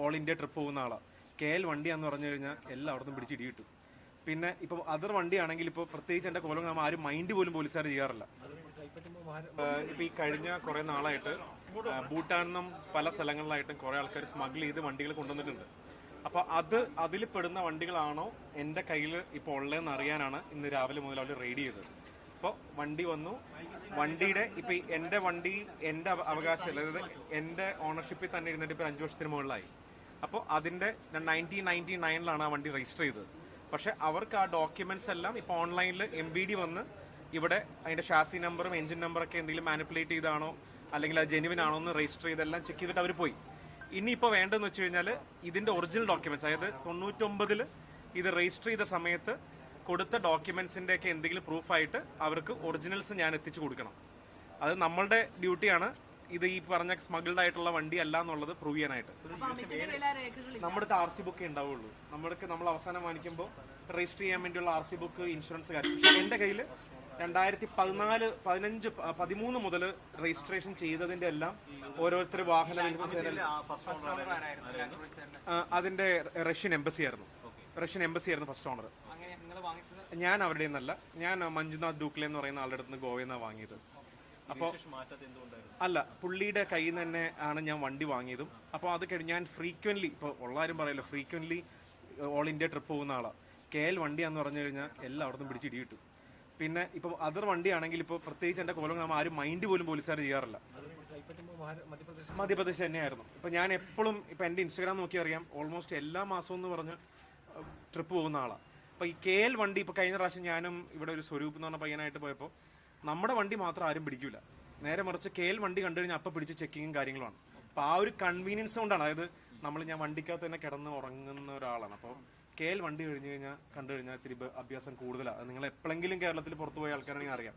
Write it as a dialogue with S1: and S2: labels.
S1: All India trip പോകുന്ന ആളാണ്. KL വണ്ടിയാന്ന് പറഞ്ഞു കഴിഞ്ഞാൽ എല്ലായിടത്തും പിടിച്ച് ഇടി കിട്ടും. പിന്നെ ഇപ്പോൾ അതർ വണ്ടിയാണെങ്കിൽ ഇപ്പോൾ പ്രത്യേകിച്ച് എൻ്റെ കോലം ആരും മൈൻഡ് പോലും പോലീസുകാർ ചെയ്യാറില്ല. ഇപ്പോൾ ഈ കഴിഞ്ഞ കുറേ നാളായിട്ട് ഭൂട്ടാനിൽ നിന്നും പല സ്ഥലങ്ങളിലായിട്ടും കുറേ ആൾക്കാർ സ്മഗിൾ ചെയ്ത് വണ്ടികൾ കൊണ്ടുവന്നിട്ടുണ്ട്. അപ്പോൾ അതിൽ പെടുന്ന വണ്ടികളാണോ എൻ്റെ കയ്യിൽ ഇപ്പോൾ ഉള്ളതെന്ന് അറിയാനാണ് ഇന്ന് രാവിലെ മുതൽ അവർ റെയ്ഡ് ചെയ്തത്. അപ്പോൾ വണ്ടി വന്നു, വണ്ടിയുടെ ഇപ്പോൾ എൻ്റെ വണ്ടി എൻ്റെ അവകാശം, അതായത് എൻ്റെ ഓണർഷിപ്പിൽ തന്നെ ഇരുന്നിട്ട് ഇപ്പോൾ 5 വർഷത്തിന് മുകളിലായി. അപ്പോൾ അതിൻ്റെ 1999 ആ വണ്ടി രജിസ്റ്റർ ചെയ്തത്. പക്ഷെ അവർക്ക് ആ ഡോക്യുമെന്റ്സ് എല്ലാം ഇപ്പോൾ ഓൺലൈനിൽ MVD വന്ന് ഇവിടെ അതിന്റെ ഷാസി നമ്പറും എഞ്ചിൻ നമ്പറൊക്കെ എന്തെങ്കിലും മാനിപ്പുലേറ്റ് ചെയ്താണോ അല്ലെങ്കിൽ അത് ജെനുവിൻ ആണോ എന്ന് രജിസ്റ്റർ ചെയ്തെല്ലാം ചെക്ക് ചെയ്തിട്ട് അവർ പോയി. ഇനിയിപ്പോൾ വേണ്ടതെന്ന് വെച്ച് കഴിഞ്ഞാൽ ഇതിന്റെ ഒറിജിനൽ ഡോക്യുമെന്റ്സ്, അതായത് 99 ഇത് രജിസ്റ്റർ ചെയ്ത സമയത്ത് കൊടുത്ത ഡോക്യുമെന്റ്സിന്റെ ഒക്കെ എന്തെങ്കിലും പ്രൂഫായിട്ട് അവർക്ക് ഒറിജിനൽസ് ഞാൻ എത്തിച്ചു കൊടുക്കണം. അത് നമ്മളുടെ ഡ്യൂട്ടിയാണ്. ഇത് ഈ പറഞ്ഞ സ്മഗിൾഡ് ആയിട്ടുള്ള വണ്ടി അല്ല എന്നുള്ളത് പ്രൂവ് ചെയ്യാനായിട്ട്. നമ്മുടെ RC ബുക്ക് ഉണ്ടാവുള്ളൂ. നമ്മൾ അവസാനം വാങ്ങിക്കുമ്പോൾ രജിസ്റ്റർ ചെയ്യാൻ വേണ്ടിയുള്ള RC ബുക്ക്, ഇൻഷുറൻസ് കാര്യം. പക്ഷെ എൻ്റെ കയ്യിൽ 2014, 15, 13 മുതൽ രജിസ്ട്രേഷൻ ചെയ്തതിന്റെ എല്ലാം ഓരോരുത്തർ വാഹനം അതിന്റെ റഷ്യൻ എംബസി ആയിരുന്നു ഫസ്റ്റ് ഓണർ. ഞാൻ അവരുടെ നിന്നല്ല, ഞാൻ മഞ്ജുനാഥ് ഡൂക്ലെ എന്ന് പറയുന്ന ആളുടെ അടുത്ത് ഗോവയിൽ നിന്നാണ് വാങ്ങിയത്. അപ്പോൾ അല്ല, പുള്ളിയുടെ കയ്യിൽ നിന്ന് തന്നെ ആണ് ഞാൻ വണ്ടി വാങ്ങിയതും. അപ്പോൾ അത് കഴിഞ്ഞ് ഞാൻ ഫ്രീക്വന്റ്ലി, ഇപ്പോൾ ഉള്ളാരും പറയല്ലോ, ഫ്രീക്വന്റ്ലി ഓൾ ഇന്ത്യ ട്രിപ്പ് പോകുന്ന ആളാണ്. KL വണ്ടിയാന്ന് പറഞ്ഞു കഴിഞ്ഞാൽ എല്ലായിടത്തും പിടിച്ച് ഇടി കിട്ടും. പിന്നെ ഇപ്പോൾ അതർ വണ്ടിയാണെങ്കിൽ ഇപ്പോൾ പ്രത്യേകിച്ച് എൻ്റെ കോലം ആരും മൈൻഡ് പോലും പോലീസുകാർ ചെയ്യാറില്ല. മധ്യപ്രദേശ് തന്നെയായിരുന്നു. ഇപ്പം ഞാൻ എപ്പോഴും ഇപ്പം എൻ്റെ ഇൻസ്റ്റാഗ്രാം നോക്കി അറിയാം, ഓൾമോസ്റ്റ് എല്ലാ മാസവും എന്ന് പറഞ്ഞ് ട്രിപ്പ് പോകുന്ന ആളാണ്. അപ്പോൾ ഈ KL വണ്ടി, ഇപ്പോൾ കഴിഞ്ഞ പ്രാവശ്യം ഞാനും ഇവിടെ ഒരു സ്വരൂപ് എന്ന് പറഞ്ഞ പയ്യനായിട്ട് പോയപ്പോൾ നമ്മുടെ വണ്ടി മാത്രം ആരും പിടിക്കില്ല. നേരെ മറിച്ച് KL വണ്ടി കണ്ടു കഴിഞ്ഞാൽ അപ്പം പിടിച്ച് ചെക്കിങ്ങും കാര്യങ്ങളുമാണ്. അപ്പോൾ ആ ഒരു കൺവീനിയൻസ് കൊണ്ടാണ്, അതായത് ഞാൻ വണ്ടിക്കകത്ത് തന്നെ കിടന്ന് ഉറങ്ങുന്ന ഒരാളാണ്. അപ്പോൾ KL വണ്ടി കണ്ടു കഴിഞ്ഞാൽ ഇത്തിരി അഭ്യാസം കൂടുതലാണ്. നിങ്ങൾ എപ്പോഴെങ്കിലും കേരളത്തിൽ പുറത്തു പോയ ആൾക്കാരാണെങ്കിൽ അറിയാം.